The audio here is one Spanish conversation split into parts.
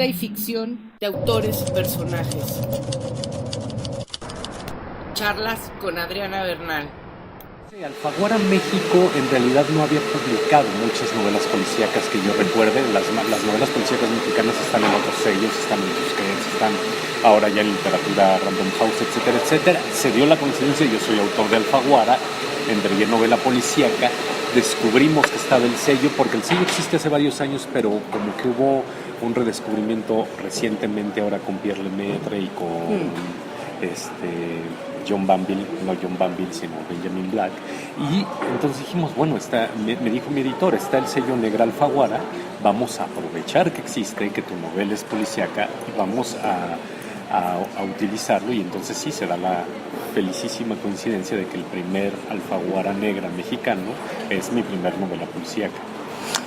y ficción de autores y personajes. Charlas con Adriana Bernal. Alfaguara México en realidad no había publicado muchas novelas policíacas que yo recuerde. Las novelas policíacas mexicanas están en otros sellos, están en Tusquets, están ahora ya en literatura Random House, etcétera, etcétera. Se dio la coincidencia, yo soy autor de Alfaguara, entregué novela policíaca, descubrimos que estaba el sello, porque el sello existe hace varios años, pero como que hubo un redescubrimiento recientemente ahora con Pierre Lemaitre y con John Banville, no John Banville, sino Benjamin Black. Y entonces dijimos, bueno, me dijo mi editor, está el sello Negra Alfaguara, vamos a aprovechar que existe, que tu novela es policíaca, y vamos a utilizarlo. Y entonces sí, se da la felicísima coincidencia de que el primer Alfaguara negra mexicano es mi primer novela policíaca.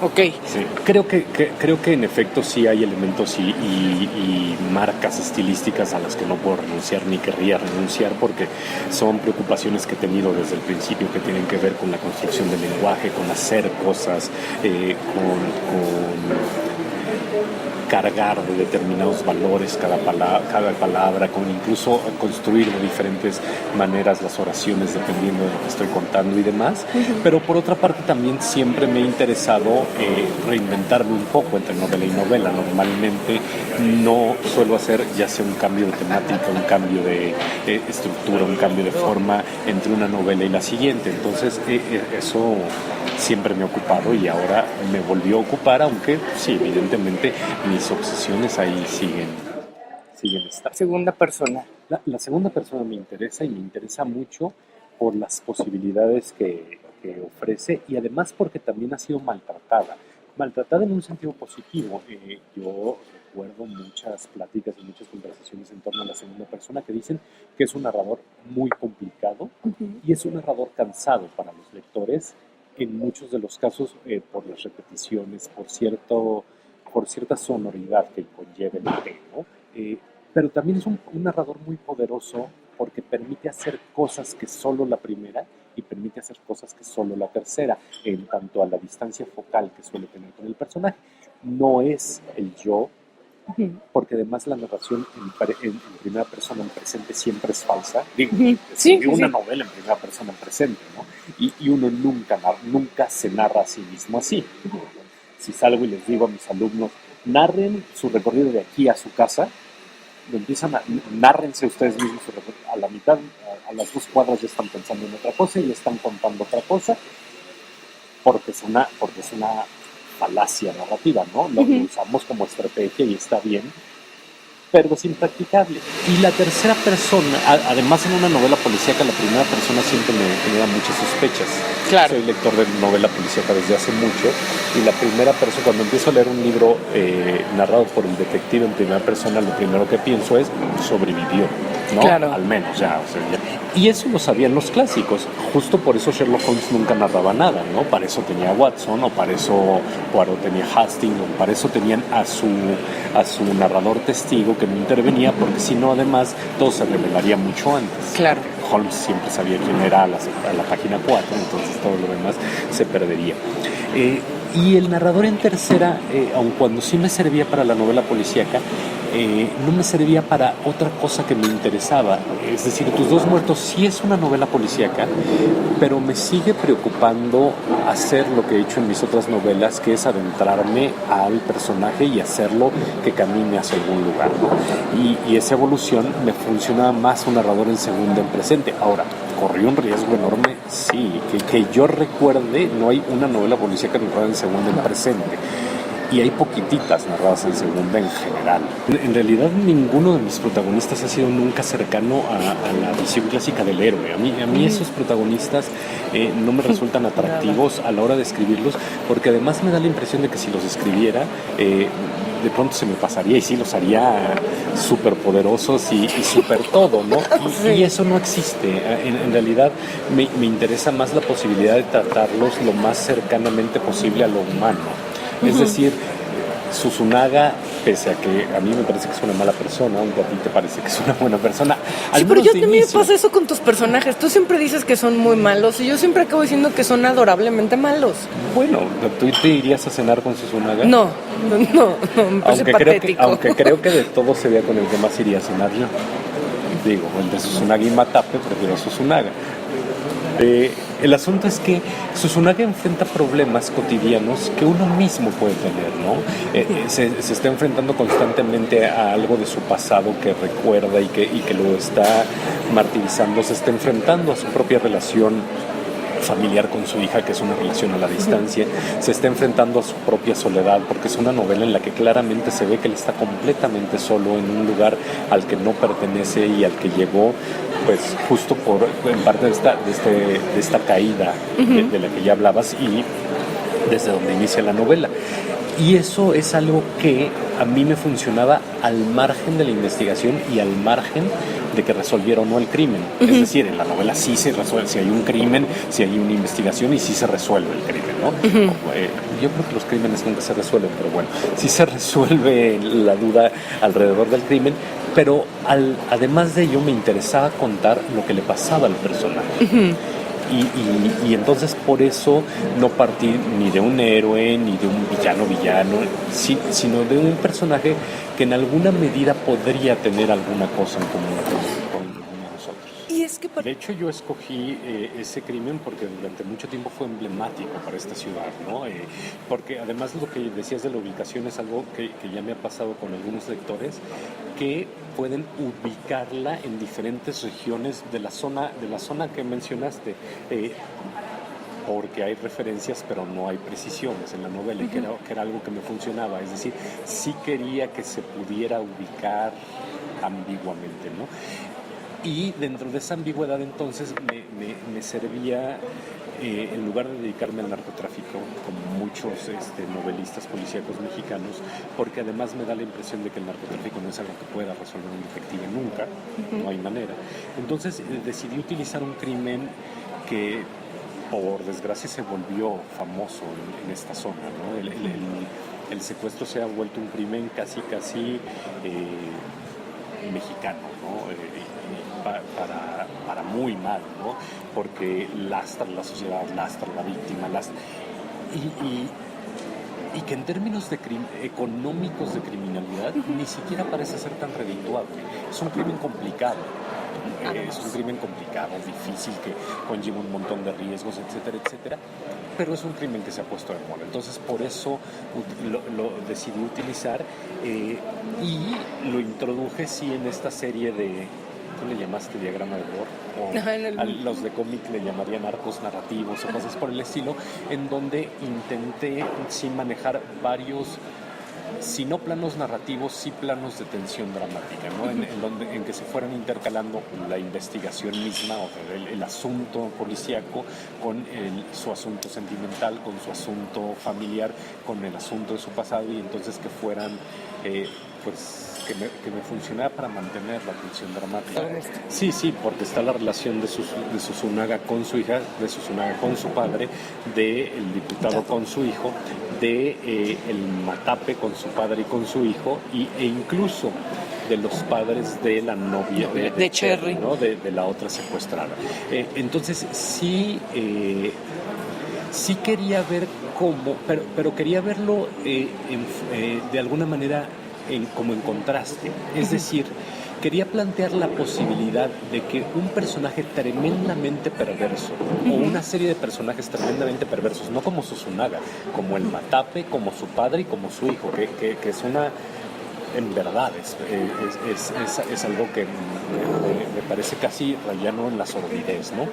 Ok. Sí, creo que en efecto sí hay elementos y marcas estilísticas a las que no puedo renunciar ni querría renunciar, porque son preocupaciones que he tenido desde el principio, que tienen que ver con la construcción del lenguaje, con hacer cosas, con cargar de determinados valores cada palabra, con incluso construir de diferentes maneras las oraciones dependiendo de lo que estoy contando y demás. Pero por otra parte también siempre me ha interesado reinventarme un poco entre novela y novela. Normalmente no suelo hacer ya sea un cambio de temática, un cambio de estructura, un cambio de forma entre una novela y la siguiente. Entonces eso siempre me ha ocupado y ahora me volvió a ocupar, aunque sí, evidentemente mis obsesiones ahí siguen estando. Segunda persona. La segunda persona me interesa, y me interesa mucho por las posibilidades que ofrece, y además porque también ha sido maltratada en un sentido positivo. Yo recuerdo muchas pláticas y muchas conversaciones en torno a la segunda persona que dicen que es un narrador muy complicado y es un narrador cansado para los lectores, en muchos de los casos por las repeticiones, por cierta sonoridad que conlleva el tema, pero también es un narrador muy poderoso porque permite hacer cosas que solo la primera y permite hacer cosas que solo la tercera, en tanto a la distancia focal que suele tener con el personaje. No es el yo, porque además la narración en primera persona en presente siempre es falsa. Digo, una novela en primera persona en presente, ¿no? Y uno nunca se narra a sí mismo así. Si salgo y les digo a mis alumnos, narren su recorrido de aquí a su casa, nárrense ustedes mismos su recorrido. A la mitad, a las 2 cuadras ya están pensando en otra cosa y ya están contando otra cosa, porque es una falacia narrativa, ¿no? Lo usamos como estrategia y está bien, pero es impracticable. Y la tercera persona, además en una novela policíaca, la primera persona siempre me genera muchas sospechas. Claro. Soy lector de novela policíaca desde hace mucho, y la primera persona, cuando empiezo a leer un libro narrado por el detective en primera persona, lo primero que pienso es, sobrevivió, ¿no? Claro. Al menos ya, Y eso lo sabían los clásicos. Justo por eso Sherlock Holmes nunca narraba nada, ¿no? Para eso tenía a Watson, o para eso Poirot tenía Hastings, o para eso tenían a su narrador testigo que no intervenía, porque si no, además, todo se revelaría mucho antes. Claro. Holmes siempre sabía quién era a la página 4, entonces todo lo demás se perdería. Y el narrador en tercera, aun cuando sí me servía para la novela policíaca, no me servía para otra cosa que me interesaba. Es decir, Tus dos muertos sí es una novela policíaca, pero me sigue preocupando hacer lo que he hecho en mis otras novelas, que es adentrarme al personaje y hacerlo que camine hacia algún lugar, ¿no? Y esa evolución me funciona más un narrador en segunda, en presente. Ahora, ¿corrió un riesgo enorme? Sí, que yo recuerde, no hay una novela policíaca narrada en segunda, en presente. Y hay poquititas narradas en segunda en general. En realidad ninguno de mis protagonistas ha sido nunca cercano a la visión clásica del héroe. A mí esos protagonistas no me resultan atractivos a la hora de escribirlos, porque además me da la impresión de que si los escribiera, de pronto se me pasaría y sí los haría súper poderosos y súper todo, ¿no? Y eso no existe. En realidad me interesa más la posibilidad de tratarlos lo más cercanamente posible a lo humano. Es decir, Susunaga pese a que a mí me parece que es una mala persona, aunque a ti te parece que es una buena persona. Sí, pero yo también me pasa eso con tus personajes. Tú siempre dices que son muy malos y yo siempre acabo diciendo que son adorablemente malos. Bueno, ¿tú te irías a cenar con Susunaga? No, me parece patético. Aunque creo que de todo sería con el que más iría a cenar yo. Digo, el de Susunaga y Matape, prefiero a Susunaga. El asunto es que Susunaga enfrenta problemas cotidianos que uno mismo puede tener, ¿no? Se está enfrentando constantemente a algo de su pasado que recuerda y que lo está martirizando, se está enfrentando a su propia relación familiar con su hija, que es una relación a la distancia, se está enfrentando a su propia soledad, porque es una novela en la que claramente se ve que él está completamente solo en un lugar al que no pertenece y al que llegó, pues justo en parte de esta caída de la que ya hablabas y desde donde inicia la novela. Y eso es algo que a mí me funcionaba al margen de la investigación y al margen de que resolviera o no el crimen. Es decir, en la novela sí se resuelve, si hay un crimen, si hay una investigación y sí se resuelve el crimen, ¿no? Yo creo que los crímenes nunca se resuelven, pero bueno, sí se resuelve la duda alrededor del crimen, pero además de ello me interesaba contar lo que le pasaba al personaje. Y entonces por eso no partir ni de un héroe ni de un villano, sino de un personaje que en alguna medida podría tener alguna cosa en común con nosotros. Y es que de hecho yo escogí ese crimen porque durante mucho tiempo fue emblemático para esta ciudad, ¿no? Porque además lo que decías de la ubicación es algo que ya me ha pasado con algunos lectores que pueden ubicarla en diferentes regiones de la zona que mencionaste, porque hay referencias pero no hay precisiones en la novela, y que era algo que me funcionaba, es decir, sí quería que se pudiera ubicar ambiguamente, ¿no? Y dentro de esa ambigüedad entonces me servía, en lugar de dedicarme al narcotráfico, como muchos novelistas policíacos mexicanos, porque además me da la impresión de que el narcotráfico no es algo que pueda resolver un detective nunca, no hay manera. Entonces decidí utilizar un crimen que por desgracia se volvió famoso en esta zona, ¿no? El secuestro se ha vuelto un crimen casi mexicano, ¿no? Para muy mal, ¿no? Porque lastra la sociedad, lastra la víctima, y que en términos económicos de criminalidad ni siquiera parece ser tan redituable. Es un crimen complicado. Es un crimen complicado, difícil, que conlleva un montón de riesgos, etcétera, etcétera, pero es un crimen que se ha puesto de moda. Entonces, por eso lo decidí utilizar y lo introduje, sí, en esta serie de... ¿Tú le llamaste diagrama de Bohr? O los de cómic le llamarían arcos narrativos o cosas por el estilo, en donde intenté, sí, manejar varios... si no planos narrativos, sí planos de tensión dramática, ¿no? En que se fueran intercalando la investigación misma, o sea, el asunto policíaco con su asunto sentimental, con su asunto familiar, con el asunto de su pasado, y entonces que fueran, que me funcionara para mantener la tensión dramática. Sí, porque está la relación de Susunaga con su hija, de Susunaga con su padre, del diputado con su hijo, el Matape con su padre y con su hijo, e incluso de los padres de la novia de Cherry, ¿no? De la otra secuestrada. Entonces sí quería ver cómo, pero quería verlo de alguna manera como en contraste. Es decir, quería plantear la posibilidad de que un personaje tremendamente perverso, o una serie de personajes tremendamente perversos, no como Susunaga, como el Matape, como su padre y como su hijo, que es una... En verdad, es algo que me parece casi rayano en la sordidez, ¿no?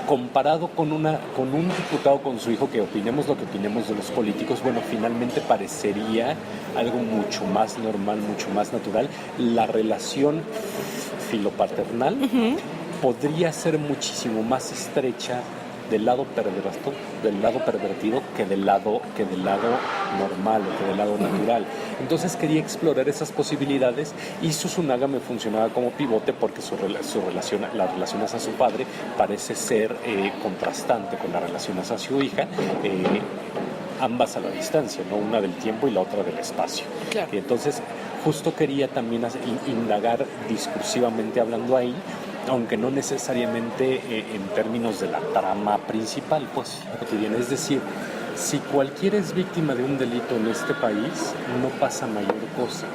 Comparado con un diputado con su hijo, que opinemos lo que opinemos de los políticos, bueno, finalmente parecería algo mucho más normal, mucho más natural. La relación filopaternal podría ser muchísimo más estrecha del lado pervertido que del lado normal, o que del lado natural. Entonces quería explorar esas posibilidades, y Susunaga me funcionaba como pivote porque las relaciones a su padre parece ser contrastante con las relaciones a su hija, ambas a la distancia, ¿no? Una del tiempo y la otra del espacio. Claro. Y entonces justo quería también indagar discursivamente hablando ahí, aunque no necesariamente en términos de la trama principal, pues cotidiana. Es decir, si cualquiera es víctima de un delito en este país, no pasa mayor cosa.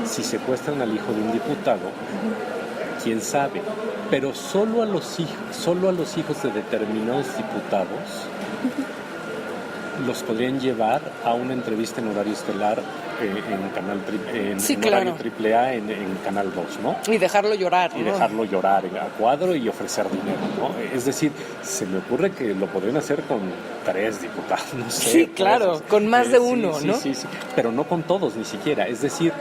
Si secuestran al hijo de un diputado, quién sabe, pero solo a los hijos de determinados diputados los podrían llevar a una entrevista en horario estelar en horario AAA en Canal 2, ¿no? Y dejarlo llorar, y dejarlo llorar a cuadro y ofrecer dinero, ¿no? Es decir, se me ocurre que lo podrían hacer con 3 diputados, no sé. Sí, claro, con más de uno, sí, ¿no? Sí, pero no con todos ni siquiera, es decir,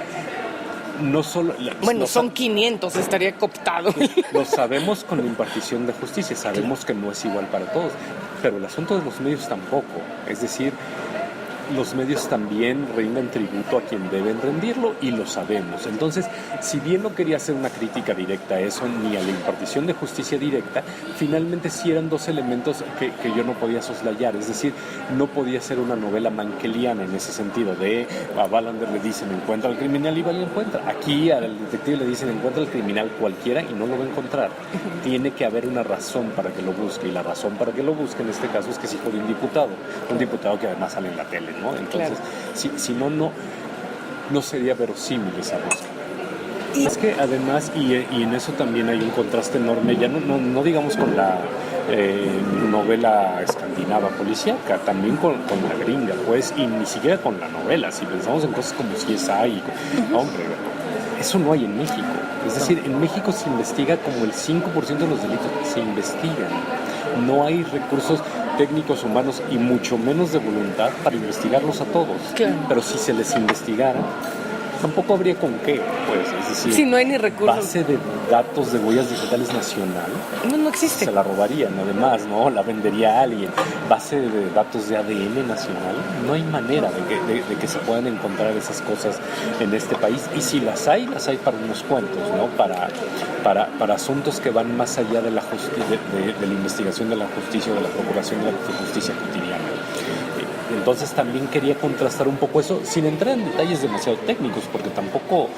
no solo... Bueno, son 500, estaría cooptado. Lo sabemos con la impartición de justicia, sabemos que no es igual para todos, pero el asunto de los medios tampoco, es decir, los medios también rinden tributo a quien deben rendirlo y lo sabemos. Entonces, si bien no quería hacer una crítica directa a eso ni a la impartición de justicia directa, finalmente sí eran 2 elementos que yo no podía soslayar. Es decir, no podía ser una novela mankeliana en ese sentido de a Wallander le dicen encuentra al criminal y va y lo encuentra. Aquí al detective le dicen encuentra al criminal cualquiera y no lo va a encontrar. Tiene que haber una razón para que lo busque, y la razón para que lo busque en este caso es que es hijo de un diputado que además sale en la tele, ¿no? Entonces, claro. si no sería verosímil esa búsqueda. Es que además, y en eso también hay un contraste enorme, ya no digamos con la novela escandinava policíaca, también con la gringa, pues, y ni siquiera con la novela. Si pensamos en cosas como CSI, hombre, eso no hay en México. Es decir, en México se investiga como el 5% de los delitos que se investigan. No hay recursos técnicos, humanos y mucho menos de voluntad para investigarlos a todos. Claro. Pero si se les investigara, tampoco habría con qué, pues, es decir, si no hay ni recursos. Base de datos de huellas digitales nacional. No existe. Se la robarían, además, ¿no? La vendería a alguien. Base de datos de ADN nacional. No hay manera de que se puedan encontrar esas cosas en este país. Y si las hay para unos cuentos, ¿no? Para asuntos que van más allá de la de la investigación de la justicia o de la procuración de la justicia cotidiana. Entonces también quería contrastar un poco eso, sin entrar en detalles demasiado técnicos, porque tampoco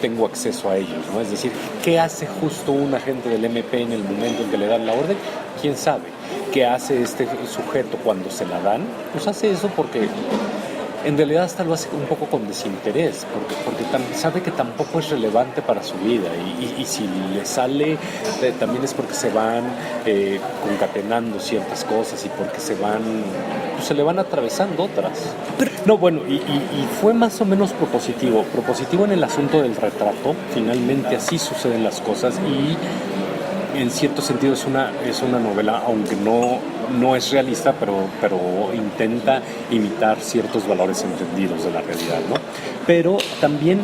tengo acceso a ellos, ¿no? Es decir, ¿qué hace justo un agente del MP en el momento en que le dan la orden? ¿Quién sabe? ¿Qué hace este sujeto cuando se la dan? Pues hace eso porque en realidad hasta lo hace un poco con desinterés, porque sabe que tampoco es relevante para su vida, y si le sale también es porque se van concatenando ciertas cosas y porque se le van atravesando otras. No, bueno, y fue más o menos propositivo en el asunto del retrato. Finalmente así suceden las cosas y en cierto sentido es una novela, aunque no es realista, pero intenta imitar ciertos valores entendidos de la realidad, ¿no? Pero también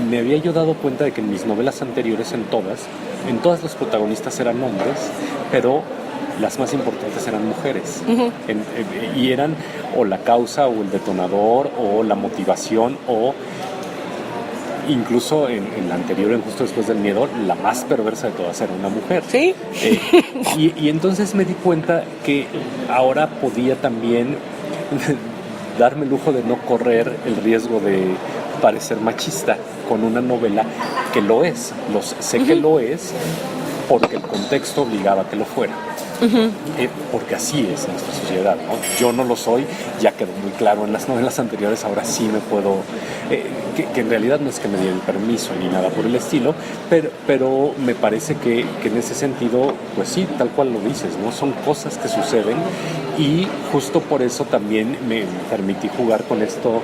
me había yo dado cuenta de que en mis novelas anteriores, en todas los protagonistas eran hombres, pero las más importantes eran mujeres. Uh-huh. Y eran o la causa o el detonador o la motivación o incluso en la anterior, en Justo Después del Miedo, la más perversa de todas era una mujer. ¿Sí? Y entonces me di cuenta que ahora podía también darme el lujo de no correr el riesgo de parecer machista con una novela que lo es. Sé que lo es porque el contexto obligaba a que lo fuera. Uh-huh. Porque así es nuestra sociedad, ¿no? Yo no lo soy, ya quedó muy claro en las novelas anteriores, ahora sí me puedo, que en realidad no es que me dé el permiso ni nada por el estilo, pero me parece que en ese sentido, pues sí, tal cual lo dices, ¿no? Son cosas que suceden y justo por eso también me permití jugar con esto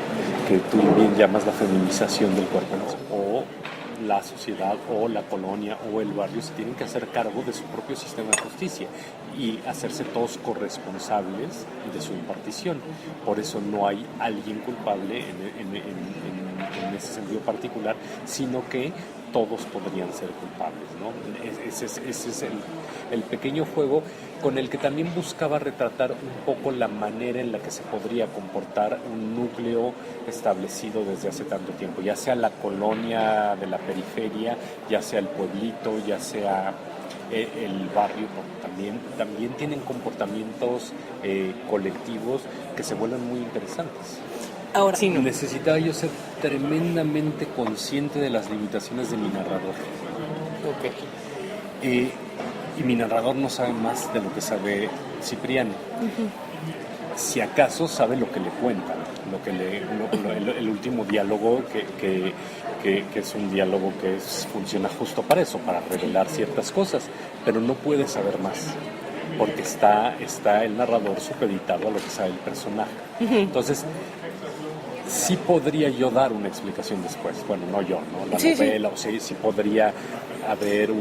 que tú bien llamas la feminización del cuerpo, o la sociedad o la colonia o el barrio se tienen que hacer cargo de su propio sistema de justicia y hacerse todos corresponsables de su impartición. Por eso no hay alguien culpable en ese sentido particular, sino que todos podrían ser culpables, ¿no? Ese es el pequeño juego con el que también buscaba retratar un poco la manera en la que se podría comportar un núcleo establecido desde hace tanto tiempo, ya sea la colonia de la periferia, ya sea el pueblito, ya sea el barrio, porque también tienen comportamientos colectivos que se vuelven muy interesantes. Ahora sí, no. Necesitaba yo ser tremendamente consciente de las limitaciones de mi narrador. Ok. Y mi narrador no sabe más de lo que sabe Cipriano. Si acaso sabe lo que le cuentan, el último diálogo que es un diálogo que funciona justo para eso, para revelar ciertas cosas, pero no puede saber más, porque está el narrador supeditado a lo que sabe el personaje. Entonces, sí podría yo dar una explicación después, bueno, no yo, ¿no? La novela, o sea, sí podría haber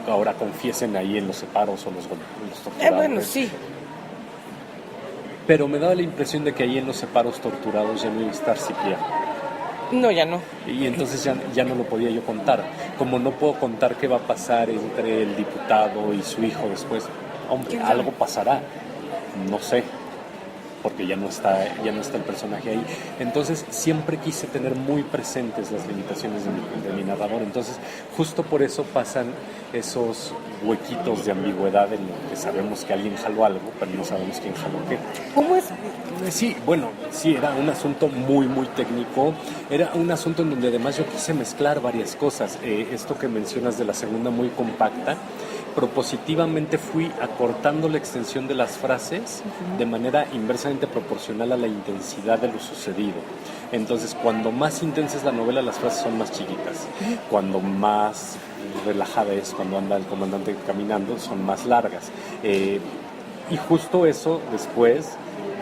ahora confiesen ahí en los separos o los torturados. Bueno, sí. Pero me daba la impresión de que ahí en los separos torturados ya no iba a estar Cipriano. No, ya no. Y entonces ya no lo podía yo contar. Como no puedo contar qué va a pasar entre el diputado y su hijo después, hombre, algo pasará, no sé, porque ya no está el personaje ahí. Entonces siempre quise tener muy presentes las limitaciones de mi narrador. Entonces justo por eso pasan esos huequitos de ambigüedad en los que sabemos que alguien jaló algo, pero no sabemos quién jaló qué. ¿Cómo es? Sí, bueno, sí, era un asunto muy, muy técnico. Era un asunto en donde además yo quise mezclar varias cosas. Esto que mencionas de la segunda muy compacta, propositivamente fui acortando la extensión de las frases de manera inversamente proporcional a la intensidad de lo sucedido. Entonces, cuando más intensa es la novela, las frases son más chiquitas. Cuando más relajada es, cuando anda el comandante caminando, son más largas. Y justo eso después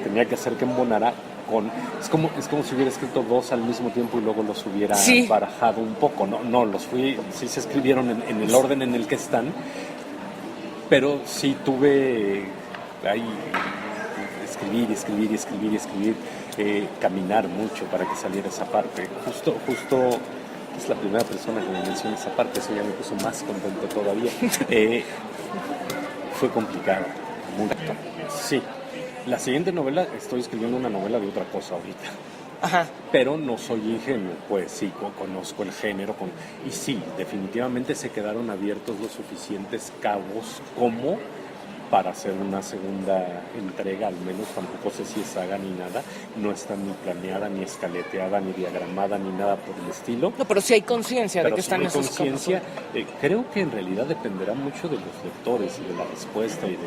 tenía que hacer que embonara con... Es como si hubiera escrito dos al mismo tiempo y luego los hubiera barajado un poco. No, sí se escribieron en el orden en el que están, pero sí tuve ahí escribir, caminar mucho para que saliera esa parte. Justo es la primera persona que me menciona esa parte, eso ya me puso más contento todavía. Fue complicado, mucho. Sí. La siguiente novela, estoy escribiendo una novela de otra cosa ahorita. Ajá. Pero no soy ingenuo, pues sí, conozco el género. Y sí, definitivamente se quedaron abiertos los suficientes cabos como para hacer una segunda entrega, al menos. Tampoco sé si es saga ni nada. No está ni planeada, ni escaleteada, ni diagramada, ni nada por el estilo. No, pero sí hay conciencia de que están hay esos conciencia. Creo que en realidad dependerá mucho de los lectores y de la respuesta y de...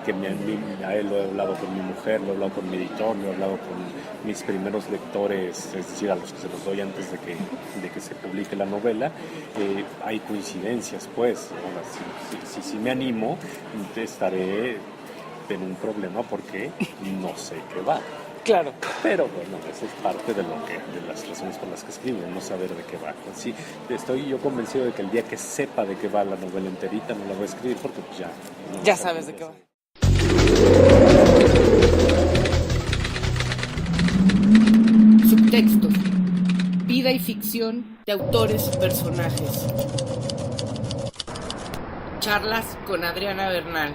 que lo he hablado con mi mujer, lo he hablado con mi editor, lo he hablado con mis primeros lectores, es decir, a los que se los doy antes de que se publique la novela. Hay coincidencias, pues. Ahora, si me animo, estaré en un problema porque no sé qué va. Claro. Pero bueno, eso es parte de las razones por las que escribo, no saber de qué va. Sí, estoy yo convencido de que el día que sepa de qué va la novela enterita no la voy a escribir porque pues ya... Ya sabes de qué va. Subtextos. Vida y ficción de autores y personajes. Charlas con Adriana Bernal.